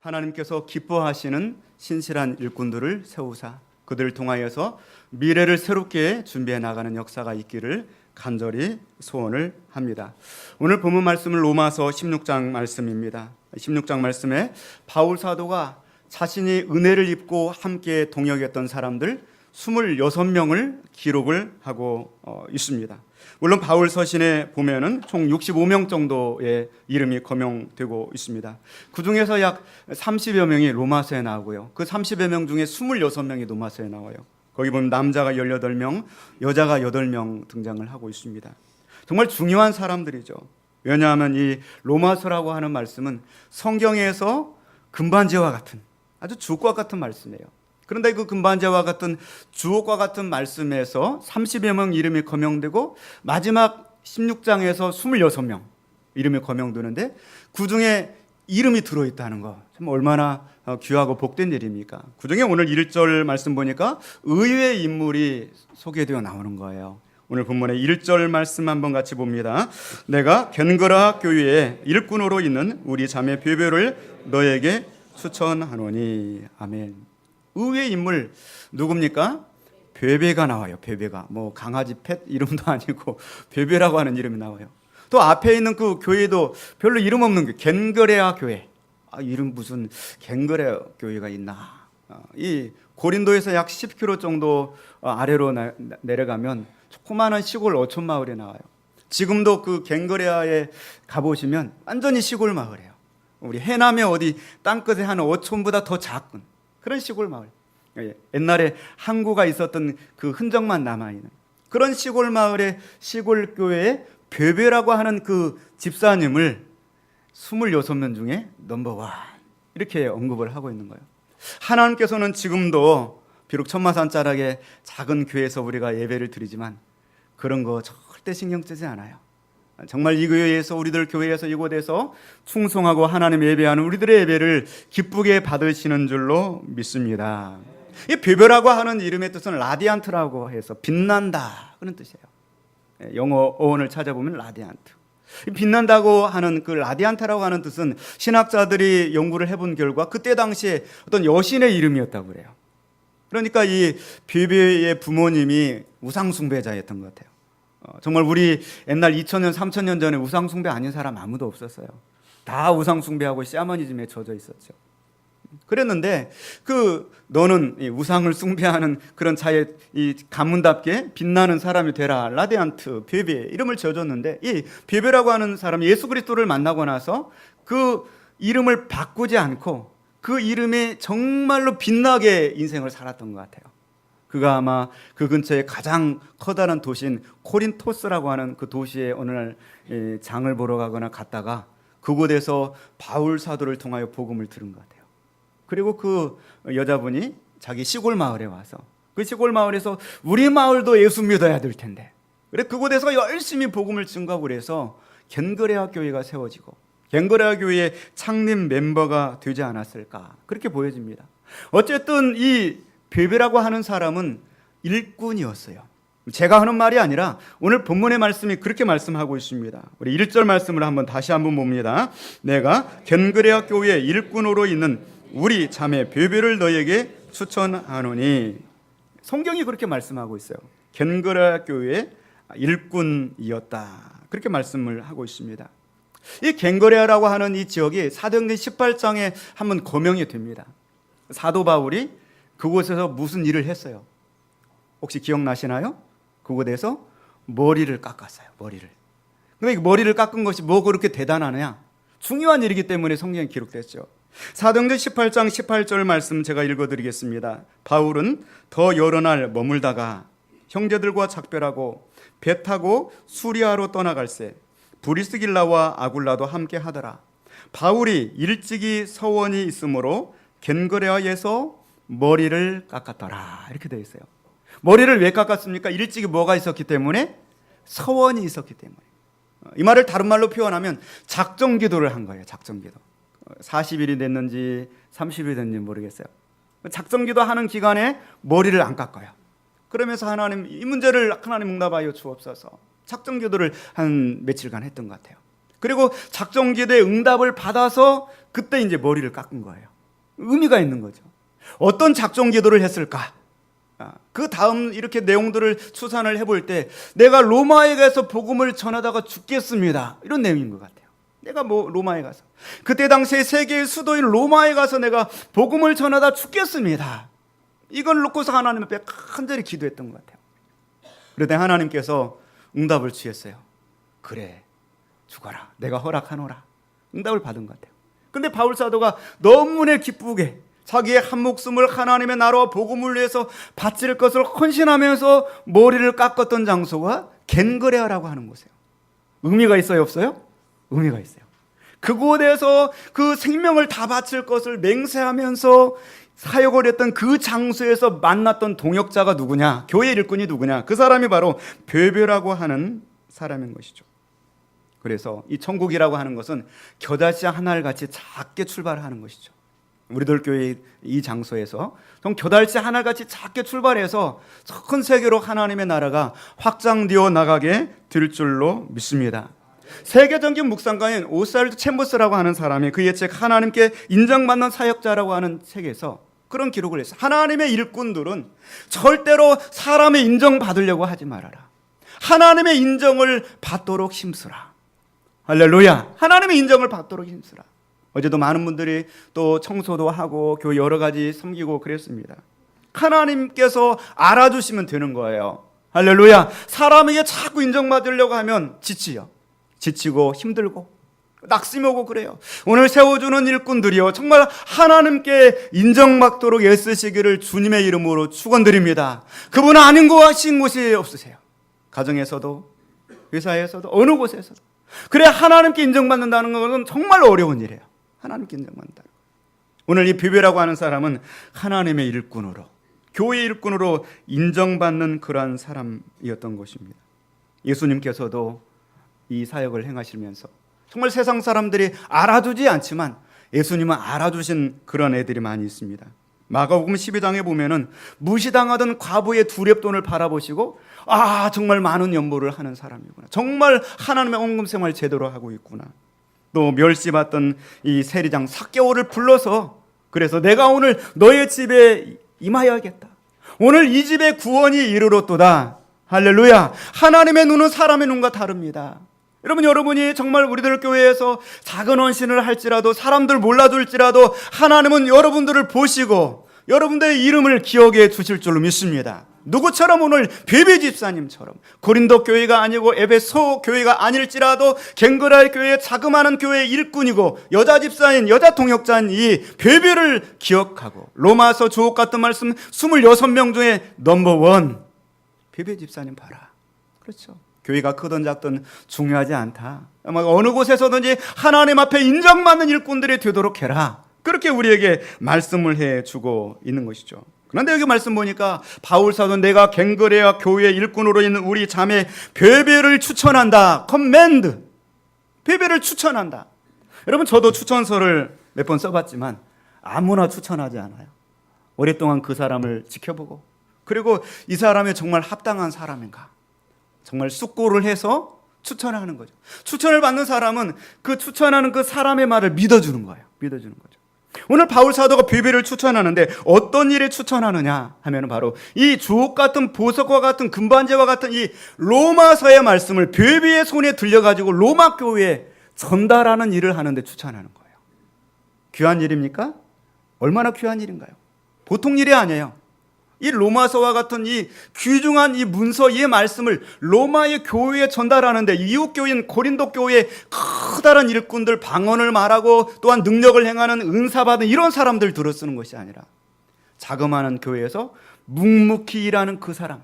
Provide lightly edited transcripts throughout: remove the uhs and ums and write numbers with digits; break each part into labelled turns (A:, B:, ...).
A: 하나님께서 기뻐하시는 신실한 일꾼들을 세우사 그들을 통하여서 미래를 새롭게 준비해 나가는 역사가 있기를 간절히 소원을 합니다. 오늘 본문 말씀은 로마서 16장 말씀입니다. 16장 말씀에 바울 사도가 자신이 은혜를 입고 함께 동역했던 사람들 26명을 기록을 하고 있습니다. 물론 바울 서신에 보면은 총 65명 정도의 이름이 거명되고 있습니다. 그 중에서 약 30여 명이 로마서에 나오고요. 그 30여 명 중에 26명이 로마서에 나와요. 거기 보면 남자가 18명, 여자가 8명 등장을 하고 있습니다. 정말 중요한 사람들이죠. 왜냐하면 이 로마서라고 하는 말씀은 성경에서 금반지와 같은 아주 주옥과 같은 말씀이에요. 그런데 그 금반지와 같은 주옥과 같은 말씀에서 30여 명 이름이 거명되고 마지막 16장에서 26명 이름이 거명되는데 그 중에 이름이 들어있다는 거 참 얼마나 귀하고 복된 일입니까? 그 중에 오늘 1절 말씀 보니까 의외의 인물이 소개되어 나오는 거예요. 오늘 본문의 1절 말씀 한번 같이 봅니다. 내가 겐그라 교회의 일꾼으로 있는 우리 자매 베베를 너에게 추천하노니. 아멘. 의외의 인물 누굽니까? 베베가 나와요. 베베가 뭐 강아지 펫 이름도 아니고 베베라고 하는 이름이 나와요. 또 앞에 있는 그 교회도 별로 이름 없는 게 겐그레아 교회. 이름 무슨 겐그레아 교회가 있나? 이 고린도에서 약 10km 정도 아래로 내려가면 조그마한 시골 어촌 마을에 나와요. 지금도 그 겐그레아에 가보시면 완전히 시골 마을이에요. 우리 해남에 어디 땅끝에 한 어촌보다 더 작은 그런 시골 마을. 옛날에 항구가 있었던 그 흔적만 남아있는 그런 시골 마을의 시골 교회에 베베라고 하는 그 집사님을 26명 중에 넘버원 이렇게 언급을 하고 있는 거예요. 하나님께서는 지금도 비록 천마산 자락의 작은 교회에서 우리가 예배를 드리지만 그런 거 절대 신경 쓰지 않아요. 정말 이 교회에서 우리들 교회에서 이곳에서 충성하고 하나님 예배하는 우리들의 예배를 기쁘게 받으시는 줄로 믿습니다. 이 베베라고 하는 이름의 뜻은 라디안트라고 해서 빛난다 그런 뜻이에요. 영어 어원을 찾아보면 라디안트. 빛난다고 하는 그 라디안타라고 하는 뜻은 신학자들이 연구를 해본 결과 그때 당시에 어떤 여신의 이름이었다고 그래요. 그러니까 이 베베의 부모님이 우상숭배자였던 것 같아요. 정말 우리 옛날 2000년, 3000년 전에 우상숭배 아닌 사람 아무도 없었어요. 다 우상숭배하고 샤머니즘에 젖어 있었죠. 그랬는데 너는 이 우상을 숭배하는 그런 자의 이 가문답게 빛나는 사람이 되라. 라디안트, 베베 이름을 지어줬는데 이 베베라고 하는 사람이 예수 그리스도를 만나고 나서 그 이름을 바꾸지 않고 그 이름에 정말로 빛나게 인생을 살았던 것 같아요. 그가 아마 그 근처에 가장 커다란 도시인 코린토스라고 하는 그 도시에 어느 날 장을 보러 가거나 갔다가 그곳에서 바울 사도를 통하여 복음을 들은 것 같아요. 그리고 그 여자분이 자기 시골 마을에 와서 그 시골 마을에서 우리 마을도 예수 믿어야 될 텐데 그래 그곳에서 열심히 복음을 증거하고 그래서 겐그레아 교회가 세워지고 겐그레아 교회의 창립 멤버가 되지 않았을까 그렇게 보여집니다. 어쨌든 이 베베라고 하는 사람은 일꾼이었어요. 제가 하는 말이 아니라 오늘 본문의 말씀이 그렇게 말씀하고 있습니다. 우리 1절 말씀을 다시 한번 봅니다. 내가 겐그레아 교회의 일꾼으로 있는 우리 자매 베베를 너에게 추천하노니. 성경이 그렇게 말씀하고 있어요. 겐그레아 교회의 일꾼이었다 그렇게 말씀을 하고 있습니다. 이 겐그레아라고 하는 이 지역이 사도행전 18장에 한번 거명이 됩니다. 사도 바울이 그곳에서 무슨 일을 했어요? 혹시 기억나시나요? 그곳에서 머리를 깎았어요. 머리를. 근데 머리를 깎은 것이 뭐 그렇게 대단하냐? 중요한 일이기 때문에 성경에 기록됐죠. 사도행전 18장 18절 말씀 제가 읽어드리겠습니다. 바울은 더 여러 날 머물다가 형제들과 작별하고 배 타고 수리아로 떠나갈새 브리스길라와 아굴라도 함께 하더라. 바울이 일찍이 서원이 있으므로 겐그레아에서 머리를 깎았더라 이렇게 되어 있어요. 머리를 왜 깎았습니까? 일찍이 뭐가 있었기 때문에? 서원이 있었기 때문에. 이 말을 다른 말로 표현하면 작정기도를 한 거예요. 작정기도. 40일이 됐는지 30일이 됐는지 모르겠어요. 작정기도 하는 기간에 머리를 안 깎아요. 그러면서 하나님 이 문제를 하나님 응답하여 주옵소서. 작정기도를 한 며칠간 했던 것 같아요. 그리고 작정기도의 응답을 받아서 그때 이제 머리를 깎은 거예요. 의미가 있는 거죠. 어떤 작정 기도를 했을까? 그 다음 이렇게 내용들을 추산을 해볼 때 내가 로마에 가서 복음을 전하다가 죽겠습니다. 이런 내용인 것 같아요. 내가 로마에 가서 그때 당시에 세계의 수도인 로마에 가서 내가 복음을 전하다 죽겠습니다. 이걸 놓고서 하나님 앞에 간절히 기도했던 것 같아요. 그런데 하나님께서 응답을 취했어요. 그래, 죽어라. 내가 허락하노라. 응답을 받은 것 같아요. 근데 바울 사도가 너무나 기쁘게 자기의 한 목숨을 하나님의 나라와 복음을 위해서 바칠 것을 헌신하면서 머리를 깎았던 장소가 겐그레아라고 하는 곳이에요. 의미가 있어요, 없어요? 의미가 있어요. 그곳에서 그 생명을 다 바칠 것을 맹세하면서 사역을 했던 그 장소에서 만났던 동역자가 누구냐? 교회 일꾼이 누구냐? 그 사람이 바로 베베라고 하는 사람인 것이죠. 그래서 이 천국이라고 하는 것은 겨자씨 하나같이 작게 출발하는 것이죠. 우리들 교회 이 장소에서 좀 겨달씨 하나같이 작게 출발해서 큰 세계로 하나님의 나라가 확장되어 나가게 될 줄로 믿습니다. 세계적인 묵상가인 오살드 챔버스라고 하는 사람이 그의 책 하나님께 인정받는 사역자라고 하는 책에서 그런 기록을 했어요. 하나님의 일꾼들은 절대로 사람의 인정받으려고 하지 말아라. 하나님의 인정을 받도록 힘쓰라. 할렐루야. 하나님의 인정을 받도록 힘쓰라. 어제도 많은 분들이 또 청소도 하고 교회 여러 가지 섬기고 그랬습니다. 하나님께서 알아주시면 되는 거예요. 할렐루야. 사람에게 자꾸 인정받으려고 하면 지치고 힘들고 낙심이 오고 그래요. 오늘 세워주는 일꾼들이요, 정말 하나님께 인정받도록 애쓰시기를 주님의 이름으로 축원드립니다. 그분 아닌 거 하신 곳이 없으세요. 가정에서도 회사에서도 어느 곳에서도. 그래, 하나님께 인정받는다는 것은 정말 어려운 일이에요. 하나님께 인정받는다. 오늘 이 베베라고 하는 사람은 하나님의 일꾼으로, 교회 일꾼으로 인정받는 그러한 사람이었던 것입니다. 예수님께서도 이 사역을 행하시면서 정말 세상 사람들이 알아주지 않지만 예수님은 알아주신 그런 애들이 많이 있습니다. 마가복음 12장에 보면은 무시당하던 과부의 두렙돈을 바라보시고 정말 많은 연보를 하는 사람이구나. 정말 하나님의 헌금 생활 제대로 하고 있구나. 또 멸시받던 이 세리장 삭개오를 불러서 그래서 내가 오늘 너의 집에 임하여야겠다. 오늘 이 집에 구원이 이르렀도다. 할렐루야. 하나님의 눈은 사람의 눈과 다릅니다. 여러분이 정말 우리들 교회에서 작은 헌신을 할지라도 사람들 몰라줄지라도 하나님은 여러분들을 보시고 여러분들의 이름을 기억해 주실 줄로 믿습니다. 누구처럼 오늘 베베 집사님처럼 고린도 교회가 아니고 에베소 교회가 아닐지라도 갱그라의 교회 자그마한 교회의 일꾼이고 여자 집사인 여자 동역자인 이 베베를 기억하고 로마서 주옥 같은 말씀 26명 중에 넘버원 베베 집사님 봐라. 그렇죠. 교회가 크든 작든 중요하지 않다. 어느 곳에서든지 하나님 앞에 인정받는 일꾼들이 되도록 해라. 그렇게 우리에게 말씀을 해주고 있는 것이죠. 그런데 여기 말씀 보니까 바울 사도는 내가 갱그레아 교회 일꾼으로 있는 우리 자매 베베를 추천한다. 커맨드. 베베를 추천한다. 여러분, 저도 추천서를 몇 번 써봤지만 아무나 추천하지 않아요. 오랫동안 그 사람을 지켜보고 그리고 이 사람이 정말 합당한 사람인가, 정말 숙고를 해서 추천하는 거죠. 추천을 받는 사람은 그 추천하는 그 사람의 말을 믿어주는 거예요. 믿어주는 거죠. 오늘 바울 사도가 베베를 추천하는데 어떤 일에 추천하느냐 하면 바로 이 주옥 같은 보석과 같은 금반지와 같은 이 로마서의 말씀을 베베의 손에 들려가지고 로마 교회에 전달하는 일을 하는데 추천하는 거예요. 귀한 일입니까? 얼마나 귀한 일인가요? 보통 일이 아니에요. 이 로마서와 같은 이 귀중한 이 문서, 이 말씀을 로마의 교회에 전달하는데 이웃 교인 고린도 교회의 커다란 일꾼들, 방언을 말하고 또한 능력을 행하는 은사받은 이런 사람들 들어 쓰는 것이 아니라 자그마한 교회에서 묵묵히 일하는 그 사람,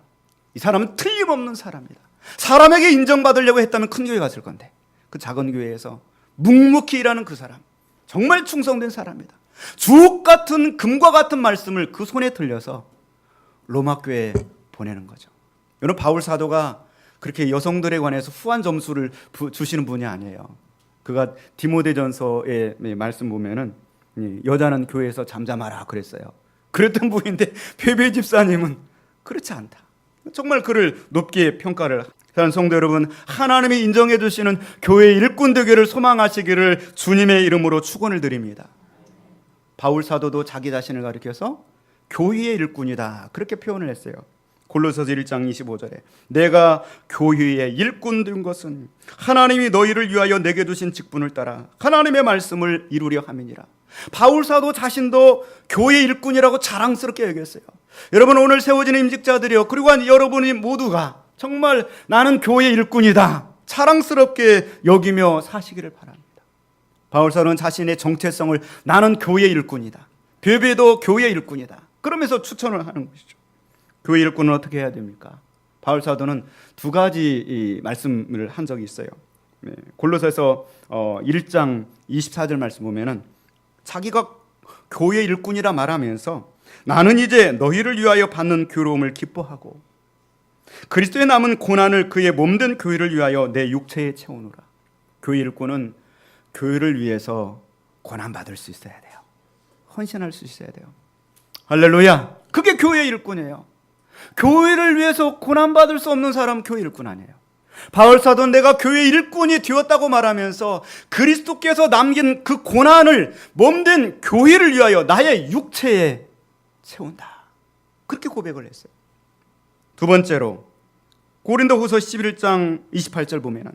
A: 이 사람은 틀림없는 사람이다. 사람에게 인정받으려고 했다면 큰 교회 갔을 건데 그 작은 교회에서 묵묵히 일하는 그 사람, 정말 충성된 사람이다. 주옥 같은 금과 같은 말씀을 그 손에 들려서 로마 교회에 보내는 거죠. 여러분, 바울 사도가 그렇게 여성들에 관해서 후한 점수를 주시는 분이 아니에요. 그가 디모데전서의 말씀 보면은 여자는 교회에서 잠잠하라 그랬어요. 그랬던 분인데 베베 집사님은 그렇지 않다. 정말 그를 높게 평가를. 사랑하는 성도 여러분, 하나님이 인정해 주시는 교회 일꾼 되기를 소망하시기를 주님의 이름으로 축원을 드립니다. 바울 사도도 자기 자신을 가리켜서 교회의 일꾼이다 그렇게 표현을 했어요. 골로새서 1장 25절에 내가 교회의 일꾼 된 것은 하나님이 너희를 위하여 내게 주신 직분을 따라 하나님의 말씀을 이루려 함이니라. 바울 사도 자신도 교회 일꾼이라고 자랑스럽게 얘기했어요. 여러분, 오늘 세워지는 임직자들이요, 그리고 여러분이 모두가 정말 나는 교회 일꾼이다 자랑스럽게 여기며 사시기를 바랍니다. 바울 사도는 자신의 정체성을 나는 교회 일꾼이다, 베베도 교회 일꾼이다 그러면서 추천을 하는 것이죠. 교회 일꾼은 어떻게 해야 됩니까? 바울 사도는 두 가지 말씀을 한 적이 있어요. 골로새서 1장 24절 말씀 보면은 자기가 교회 일꾼이라 말하면서 나는 이제 너희를 위하여 받는 괴로움을 기뻐하고 그리스도의 남은 고난을 그의 몸된 교회를 위하여 내 육체에 채우노라. 교회 일꾼은 교회를 위해서 고난받을 수 있어야 돼요. 헌신할 수 있어야 돼요. 할렐루야. 그게 교회 일꾼이에요. 교회를 위해서 고난받을 수 없는 사람은 교회 일꾼 아니에요. 바울 사도는 내가 교회 일꾼이 되었다고 말하면서 그리스도께서 남긴 그 고난을 몸된 교회를 위하여 나의 육체에 채운다 그렇게 고백을 했어요. 두 번째로 고린도후서 11장 28절 보면은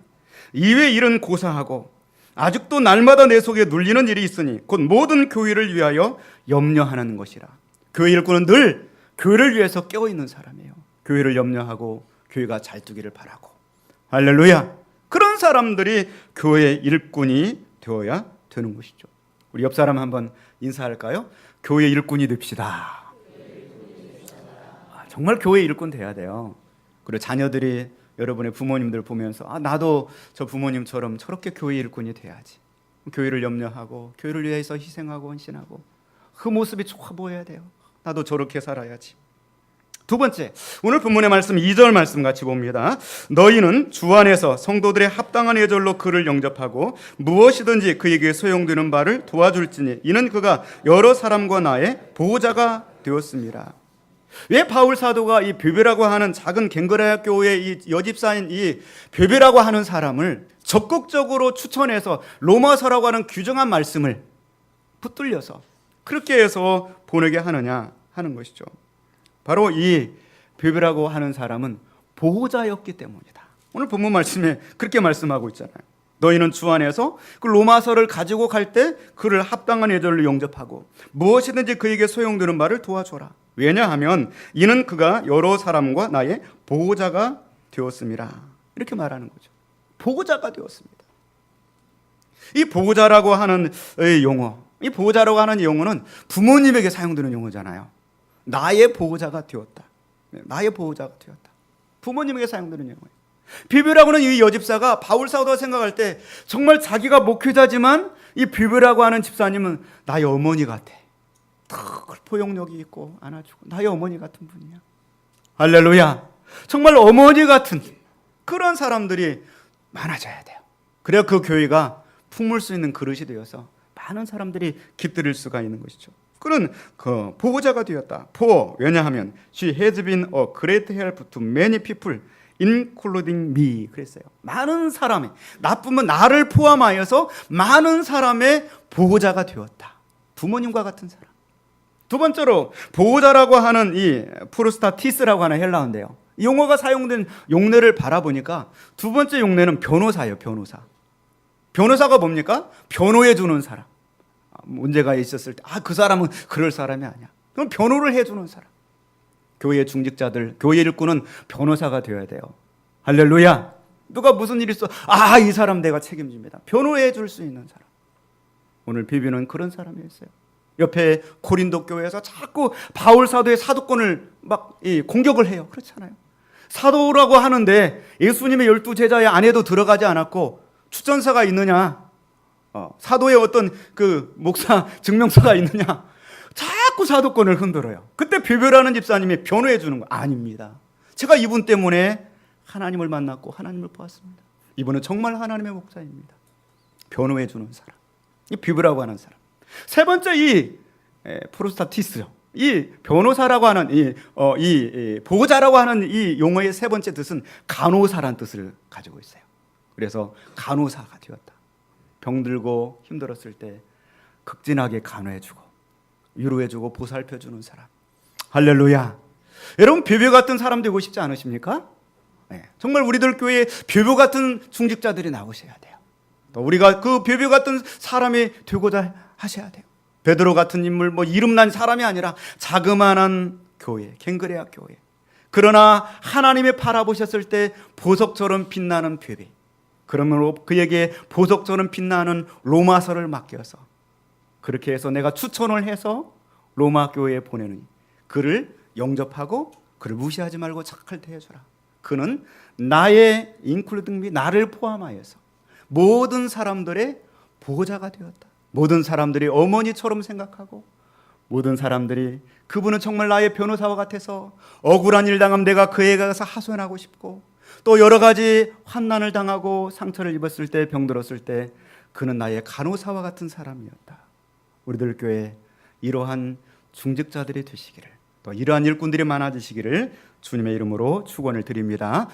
A: 이외 일은 고사하고 아직도 날마다 내 속에 눌리는 일이 있으니 곧 모든 교회를 위하여 염려하는 것이라. 교회 일꾼은 늘 교회를 위해서 깨어있는 사람이에요. 교회를 염려하고 교회가 잘 두기를 바라고. 할렐루야. 그런 사람들이 교회 일꾼이 되어야 되는 것이죠. 우리 옆 사람 한번 인사할까요? 교회 일꾼이 됩시다. 정말 교회 일꾼 돼야 돼요. 그리고 자녀들이 여러분의 부모님들 보면서 나도 저 부모님처럼 저렇게 교회 일꾼이 돼야지. 교회를 염려하고 교회를 위해서 희생하고 헌신하고 그 모습이 좋아 보여야 돼요. 나도 저렇게 살아야지. 두 번째, 오늘 본문의 말씀 2절 말씀 같이 봅니다. 너희는 주 안에서 성도들의 합당한 예절로 그를 영접하고 무엇이든지 그에게 소용되는 바를 도와줄지니 이는 그가 여러 사람과 나의 보호자가 되었습니다. 왜 바울 사도가 이 베베라고 하는 작은 갱그라야 교회의 이 여집사인 이 베베라고 하는 사람을 적극적으로 추천해서 로마서라고 하는 규정한 말씀을 붙들려서 그렇게 해서 보내게 하느냐 하는 것이죠. 바로 이 베베라고 하는 사람은 보호자였기 때문이다. 오늘 본문 말씀에 그렇게 말씀하고 있잖아요. 너희는 주 안에서 그 로마서를 가지고 갈 때 그를 합당한 예절로 영접하고 무엇이든지 그에게 소용되는 말을 도와줘라. 왜냐하면 이는 그가 여러 사람과 나의 보호자가 되었습니다. 이렇게 말하는 거죠. 보호자가 되었습니다. 이 보호자라고 하는 용어, 이 보호자라고 하는 용어는 부모님에게 사용되는 용어잖아요. 나의 보호자가 되었다. 나의 보호자가 되었다. 부모님에게 사용되는 용어예요. 베베라고는 이 여집사가 바울 사도가 생각할 때 정말 자기가 목회자지만 이 베베라고 하는 집사님은 나의 어머니 같아. 포용력이 있고 안아주고 나의 어머니 같은 분이야. 할렐루야. 정말 어머니 같은 그런 사람들이 많아져야 돼요. 그래야 그 교회가 품을 수 있는 그릇이 되어서 많은 사람들이 깃들일 수가 있는 것이죠. 그는 그 보호자가 되었다. 왜냐하면 she has been a great help to many people including me. 그랬어요. 많은 사람의, 나쁘면 나를 포함하여서 많은 사람의 보호자가 되었다. 부모님과 같은 사람. 두 번째로 보호자라고 하는 이 프로스타티스라고 하는 헬라어인데요. 이 용어가 사용된 용례를 바라보니까 두 번째 용례는 변호사예요. 변호사. 변호사가 뭡니까? 변호해 주는 사람. 문제가 있었을 때 그 사람은 그럴 사람이 아니야. 그럼 변호를 해주는 사람. 교회 중직자들, 교회 일꾼은 변호사가 되어야 돼요. 할렐루야. 누가 무슨 일이 있어? 이 사람 내가 책임집니다. 변호해 줄 수 있는 사람. 오늘 비비는 그런 사람이었어요. 옆에 고린도 교회에서 자꾸 바울 사도의 사도권을 막 공격을 해요. 그렇잖아요. 사도라고 하는데 예수님의 12제자의 안에도 들어가지 않았고 추천서가 있느냐? 사도의 어떤 그 목사 증명서가 있느냐? 자꾸 사도권을 흔들어요. 그때 베베라는 집사님이 변호해 주는 거 아닙니다. 제가 이분 때문에 하나님을 만났고 하나님을 보았습니다. 이분은 정말 하나님의 목사입니다. 변호해 주는 사람. 이 베베라고 하는 사람. 세 번째 이 프로스타티스, 이 변호사라고 하는 이 보호자라고 하는 이 용어의 세 번째 뜻은 간호사란 뜻을 가지고 있어요. 그래서 간호사가 되었다. 병들고 힘들었을 때 극진하게 간호해주고 위로해주고 보살펴주는 사람. 할렐루야. 여러분 벼벼 같은 사람 되고 싶지 않으십니까? 네. 정말 우리들 교회에 벼벼 같은 중직자들이 나오셔야 돼요. 또 우리가 그 벼벼 같은 사람이 되고자 하셔야 돼요. 베드로 같은 인물, 이름난 사람이 아니라 자그마한 교회, 갱그레아 교회. 그러나 하나님이 바라보셨을 때 보석처럼 빛나는 벼벼. 그러므로 그에게 보석처럼 빛나는 로마서를 맡겨서 그렇게 해서 내가 추천을 해서 로마 교회에 보내는 그를 영접하고 그를 무시하지 말고 잘 대해주라. 그는 나의 인클루딩 및 나를 포함하여서 모든 사람들의 보호자가 되었다. 모든 사람들이 어머니처럼 생각하고 모든 사람들이 그분은 정말 나의 변호사와 같아서 억울한 일 당하면 내가 그에게 가서 하소연하고 싶고 또 여러 가지 환난을 당하고 상처를 입었을 때 병들었을 때 그는 나의 간호사와 같은 사람이었다. 우리들 교회에 이러한 중직자들이 되시기를 또 이러한 일꾼들이 많아지시기를 주님의 이름으로 축원을 드립니다.